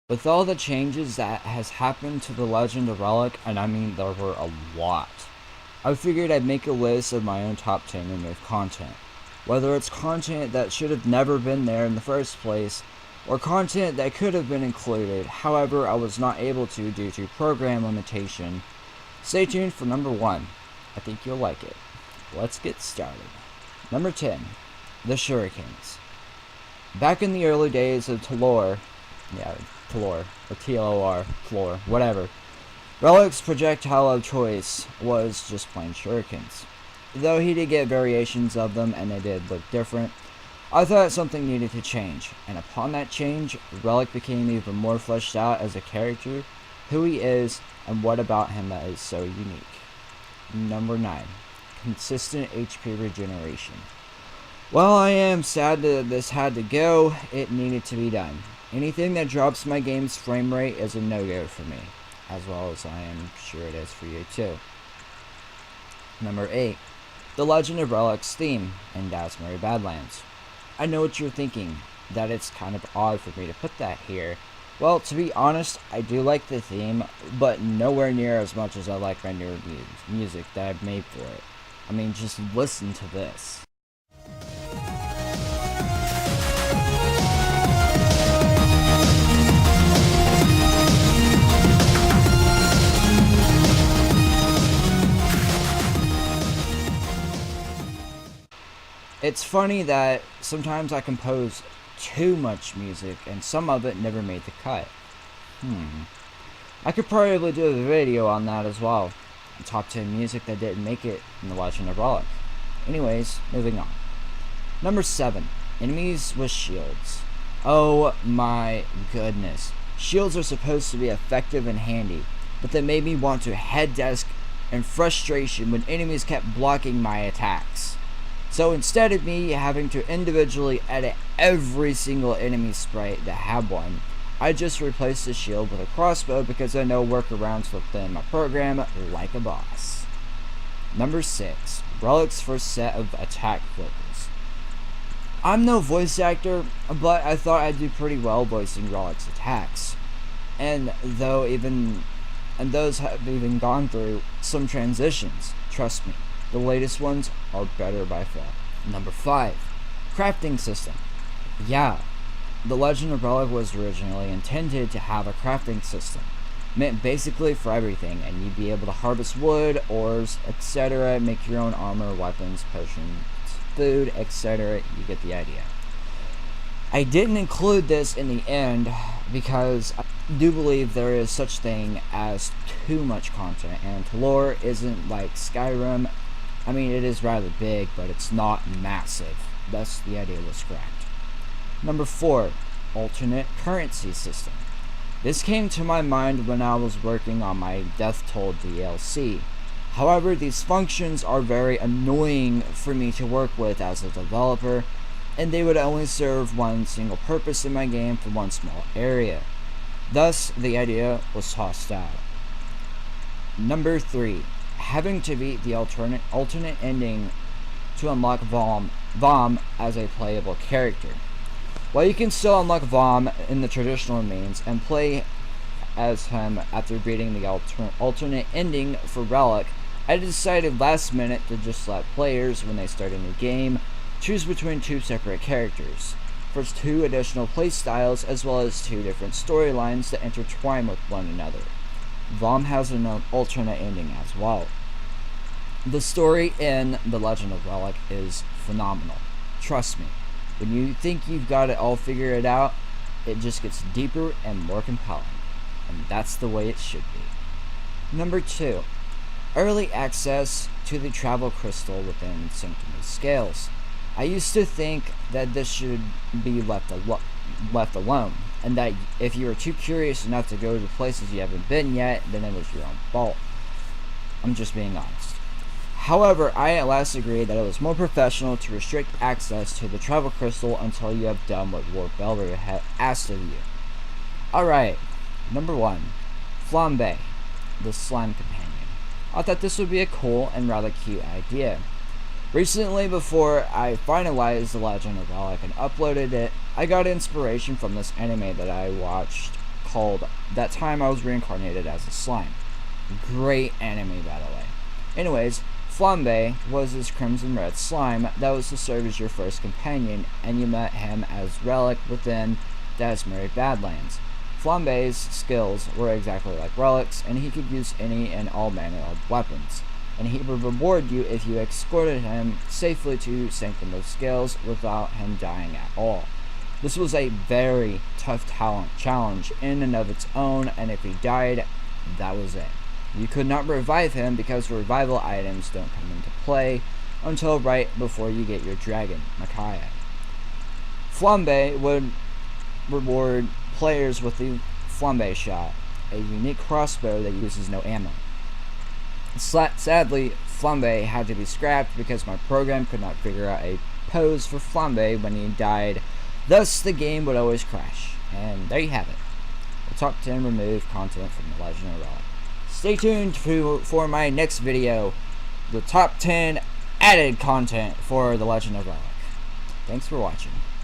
With all the changes that has happened to the Legend of Relic, and I mean there were a lot, I figured I'd make a list of my own top 10 removed content. Whether it's content that should have never been there in the first place, or content that could have been included, however I was not able to due to program limitation. Stay tuned for number 1. I think you'll like it. Let's get started. Number 10. The Shurikens. Back in the early days of TLOR, TLOR, or TLOR, TLOR, whatever, Relic's projectile of choice was just plain shurikens. Though he did get variations of them and they did look different, I thought something needed to change, and upon that change, Relic became even more fleshed out as a character, who he is, and what about him that is so unique. Number 9. Consistent HP regeneration. While I am sad that this had to go, it needed to be done. Anything that drops my game's frame rate is a no-go for me, as well as I am sure it is for you too. Number 8. The Legend of Relic's theme in Dasmary Badlands. I know what you're thinking, that it's kind of odd for me to put that here. Well, to be honest, I do like the theme, but nowhere near as much as I like my newer music that I've made for it. I mean, just listen to this. It's funny that sometimes I compose too much music and some of it never made the cut. I could probably do a video on that as well. Top 10 music that didn't make it in The Legend of Relic. Anyways, moving on. Number 7. Enemies with shields. Oh my goodness. Shields are supposed to be effective and handy, but they made me want to head desk in frustration when enemies kept blocking my attacks. So instead of me having to individually edit every single enemy sprite that had one, I just replaced the shield with a crossbow because I know workarounds within my program like a boss. Number 6. Relic's first set of attack vocals. I'm no voice actor, but I thought I'd do pretty well voicing Relic's attacks. And those have even gone through some transitions, trust me. The latest ones are better by far. Number 5. Crafting system. Yeah, The Legend of Relic was originally intended to have a crafting system. Meant basically for everything, and you'd be able to harvest wood, ores, etc., make your own armor, weapons, potions, food, etc. You get the idea. I didn't include this in the end because I do believe there is such thing as too much content, and TLOR isn't like Skyrim. I mean, it is rather big, but it's not massive. Thus, the idea was scrapped. Number 4. Alternate currency system. This came to my mind when I was working on my Death Toll DLC. However, these functions are very annoying for me to work with as a developer, and they would only serve one single purpose in my game for one small area. Thus, the idea was tossed out. Number 3. Having to beat the alternate ending to unlock Vom as a playable character. While you can still unlock Vom in the traditional means and play as him after beating the alternate ending for Relic, I decided last minute to just let players, when they start a new game, choose between 2 separate characters. First 2 additional playstyles as well as 2 different storylines that intertwine with one another. Vom has an alternate ending as well. The story in The Legend of Relic is phenomenal. Trust me, when you think you've got it all figured out, it just gets deeper and more compelling. And that's the way it should be. Number 2. Early access to the travel crystal within Sanctum of Scales. I used to think that this should be left alone, and that if you were too curious enough to go to places you haven't been yet, then it was your own fault. I'm just being honest. However, I at last agreed that it was more professional to restrict access to the travel crystal until you have done what Lord Belver had asked of you. Alright, number 1. Flambe, the slime companion. I thought this would be a cool and rather cute idea. Recently, before I finalized The Legend of Relic and uploaded it, I got inspiration from this anime that I watched called That Time I Was Reincarnated as a Slime. Great anime, by the way. Anyways, Flambe was this crimson red slime that was to serve as your first companion, and you met him as Relic within the Asmeri Badlands. Flambe's skills were exactly like Relic's, and he could use any and all manner of weapons, and he would reward you if you escorted him safely to Sanctum of Scales without him dying at all. This was a very tough talent challenge in and of its own, and if he died, that was it. You could not revive him because revival items don't come into play until right before you get your dragon, Micaiah. Flambe would reward players with the flambe shot, a unique crossbow that uses no ammo. Sadly, flambe had to be scrapped because my program could not figure out a pose for flambe when he died, thus the game would always crash. And there you have it, the top 10 removed content from the Legend of Relic. Stay tuned for my next video, the top 10 added content for the Legend of Relic. Thanks for watching.